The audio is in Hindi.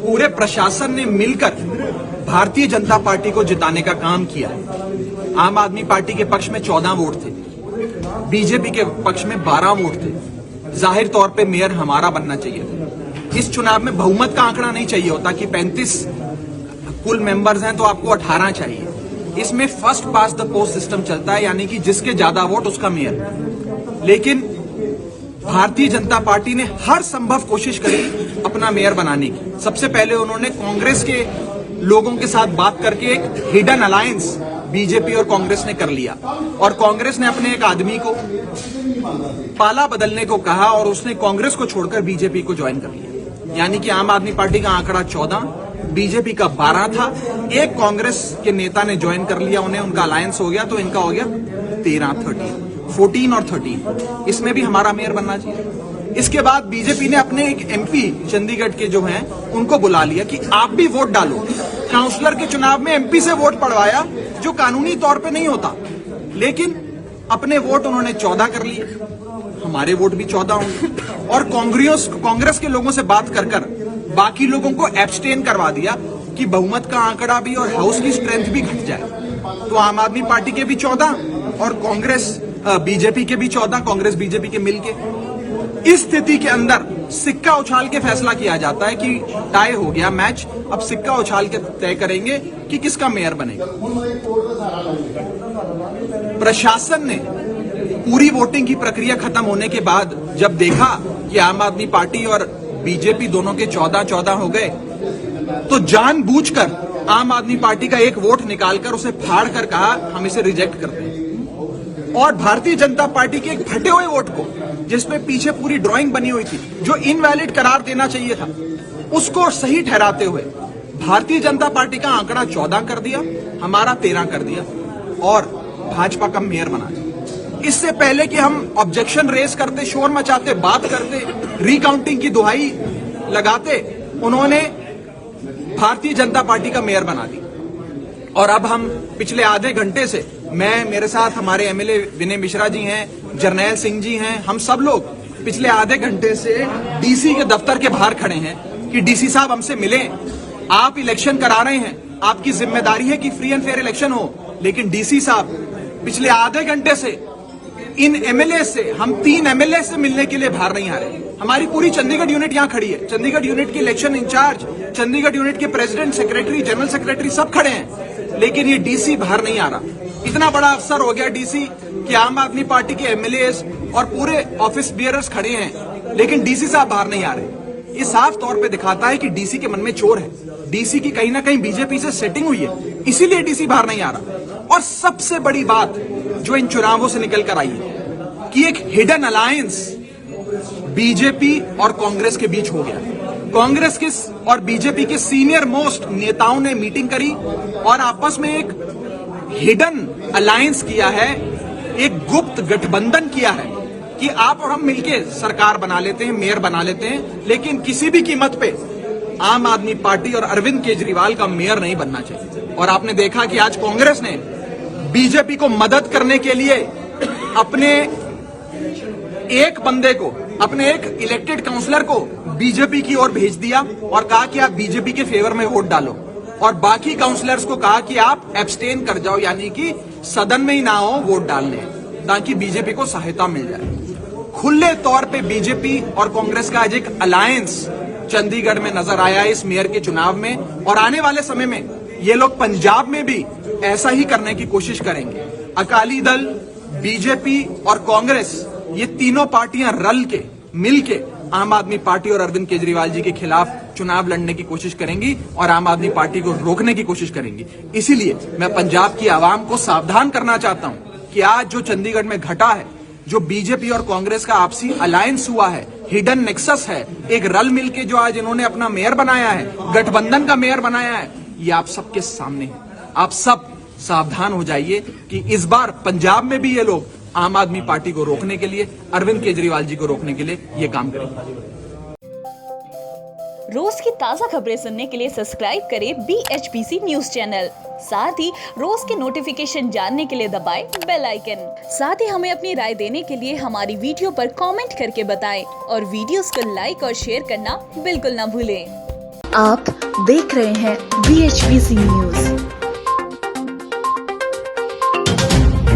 पूरे प्रशासन ने मिलकर भारतीय जनता पार्टी को जिताने का काम किया। आम आदमी पार्टी के पक्ष में 14 वोट थे, बीजेपी के पक्ष में 12 वोट थे। जाहिर तौर पे मेयर हमारा बनना चाहिए था। इस चुनाव में बहुमत का आंकड़ा नहीं चाहिए होता कि 35 कुल मेंबर्स हैं तो आपको 18 चाहिए। इसमें first pass the post system चलता है, यानी कि जिसके ज्यादा वोट उसका मेयर। लेकिन भारतीय जनता पार्टी ने हर संभव कोशिश करी अपना मेयर बनाने की। सबसे पहले उन्होंने कांग्रेस के लोगों के साथ बात करके एक हिडन अलायंस बीजेपी और कांग्रेस ने कर लिया, और कांग्रेस ने अपने एक आदमी को पाला बदलने को कहा और उसने कांग्रेस को छोड़कर बीजेपी को ज्वाइन कर लिया। यानी कि आम आदमी पार्टी का आंकड़ा 14, बीजेपी का 12 था। एक कांग्रेस के नेता ने ज्वाइन कर लिया, उन्हें उनका अलायंस हो गया, तो इनका हो गया 14 और 13। इसमें भी हमारा मेयर बनना चाहिए। इसके बाद बीजेपी ने अपने एक एमपी चंडीगढ़ के जो हैं उनको बुला लिया कि आप भी वोट डालो। काउंसलर के चुनाव में एमपी से वोट पड़वाया, जो कानूनी तौर पे नहीं होता, लेकिन अपने वोट उन्होंने 14 कर लिए, हमारे वोट भी 14 होंगे। और कांग्रेस के लोगों से बात कर बाकी लोगों को एब्सटेन करवा दिया कि बहुमत का आंकड़ा भी और हाउस की स्ट्रेंथ भी घट जाए। तो आम आदमी पार्टी के भी 14 और बीजेपी के भी 14, कांग्रेस बीजेपी के मिलके। इस स्थिति के अंदर सिक्का उछाल के फैसला किया जाता है कि टाई हो गया मैच, अब सिक्का उछाल के तय करेंगे कि किसका मेयर बनेगा। प्रशासन ने पूरी वोटिंग की प्रक्रिया खत्म होने के बाद जब देखा कि आम आदमी पार्टी और बीजेपी दोनों के 14 हो गए, तो जानबूझकर आम आदमी पार्टी का एक वोट निकालकर उसे फाड़ कर कहा हम इसे रिजेक्ट करते हैं। और भारतीय जनता पार्टी के एक फटे हुए वोट को, जिसमें पीछे पूरी ड्राइंग बनी हुई थी, जो इनवैलिड करार देना चाहिए था, उसको सही ठहराते हुए भारतीय जनता पार्टी का आंकड़ा 14 कर दिया, हमारा 13 कर दिया और भाजपा का मेयर बना दिया। इससे पहले कि हम ऑब्जेक्शन रेज करते, शोर मचाते, बात करते, रिकाउंटिंग की दुहाई लगाते, उन्होंने भारतीय जनता पार्टी का मेयर बना दी। और अब हम पिछले आधे घंटे से, मेरे साथ हमारे एमएलए विनय मिश्रा जी हैं, जरनैल सिंह जी हैं, हम सब लोग पिछले आधे घंटे से डीसी के दफ्तर के बाहर खड़े हैं कि डीसी साहब हमसे मिलें, आप इलेक्शन करा रहे हैं, आपकी जिम्मेदारी है कि फ्री एंड फेयर इलेक्शन हो। लेकिन डीसी साहब पिछले आधे घंटे से इन एमएलए से, हम 3 एमएलए से मिलने के लिए बाहर नहीं आ रहे। हमारी पूरी चंडीगढ़ यूनिट यहाँ खड़ी है, चंडीगढ़ यूनिट के इलेक्शन इंचार्ज, चंडीगढ़ यूनिट के प्रेसिडेंट, सेक्रेटरी, जनरल सेक्रेटरी सब खड़े हैं, लेकिन ये डीसी बाहर नहीं आ रहा। इतना बड़ा अफसर हो गया डीसी कि आम आदमी पार्टी के एमएलए और पूरे ऑफिस बियरर्स खड़े हैं, लेकिन डीसी साहब बाहर नहीं आ रहे। ये साफ तौर पे दिखाता है कि डीसी के मन में चोर है, डीसी की कहीं ना कहीं बीजेपी से सेटिंग हुई है, इसीलिए डीसी बाहर नहीं आ रहा। और सबसे बड़ी बात जो इन चुनावों से निकल कर आई है कि एक हिडन अलायंस बीजेपी और कांग्रेस के बीच हो गया। कांग्रेस के और बीजेपी के सीनियर मोस्ट नेताओं ने मीटिंग करी और आपस में एक हिडन अलायंस किया है, एक गुप्त गठबंधन किया है कि आप और हम मिलके सरकार बना लेते हैं, मेयर बना लेते हैं, लेकिन किसी भी कीमत पे आम आदमी पार्टी और अरविंद केजरीवाल का मेयर नहीं बनना चाहिए। और आपने देखा कि आज कांग्रेस ने बीजेपी को मदद करने के लिए अपने एक बंदे को, अपने एक इलेक्टेड काउंसलर को बीजेपी की ओर भेज दिया और कहा कि आप बीजेपी के फेवर में वोट डालो, और बाकी काउंसलर्स को कहा कि आप एब्सटेन कर जाओ, यानी कि सदन में ही ना हो वोट डालने, ताकि बीजेपी को सहायता मिल जाए। खुले तौर पे बीजेपी और कांग्रेस का आज एक अलायंस चंडीगढ़ में नजर आया इस मेयर के चुनाव में, और आने वाले समय में ये लोग पंजाब में भी ऐसा ही करने की कोशिश करेंगे। अकाली दल, बीजेपी और कांग्रेस, ये तीनों पार्टियां रल के, मिल के आम आदमी पार्टी और अरविंद केजरीवाल जी के खिलाफ चुनाव लड़ने की कोशिश करेंगी और आम आदमी पार्टी को रोकने की कोशिश करेंगी। इसीलिए मैं पंजाब की आवाम को सावधान करना चाहता हूं कि आज जो चंडीगढ़ में घटा है, जो बीजेपी और कांग्रेस का आपसी अलायंस हुआ है, हिडन नेक्सस है, एक रल मिलके जो आज इन्होंने अपना मेयर बनाया है, गठबंधन का मेयर बनाया है, ये आप सबके सामने है। आप सब सावधान हो जाइए कि इस बार पंजाब में भी ये लोग आम आदमी पार्टी को रोकने के लिए, अरविंद केजरीवाल जी को रोकने के लिए ये काम करेंगे। रोज की ताज़ा खबरें सुनने के लिए सब्सक्राइब करें BHPC न्यूज चैनल। साथ ही रोज के नोटिफिकेशन जानने के लिए दबाएं बेल आइकन। साथ ही हमें अपनी राय देने के लिए हमारी वीडियो पर कमेंट करके बताएं और वीडियोस को लाइक और शेयर करना बिल्कुल ना भूलें। आप देख रहे हैं BHBC न्यूज।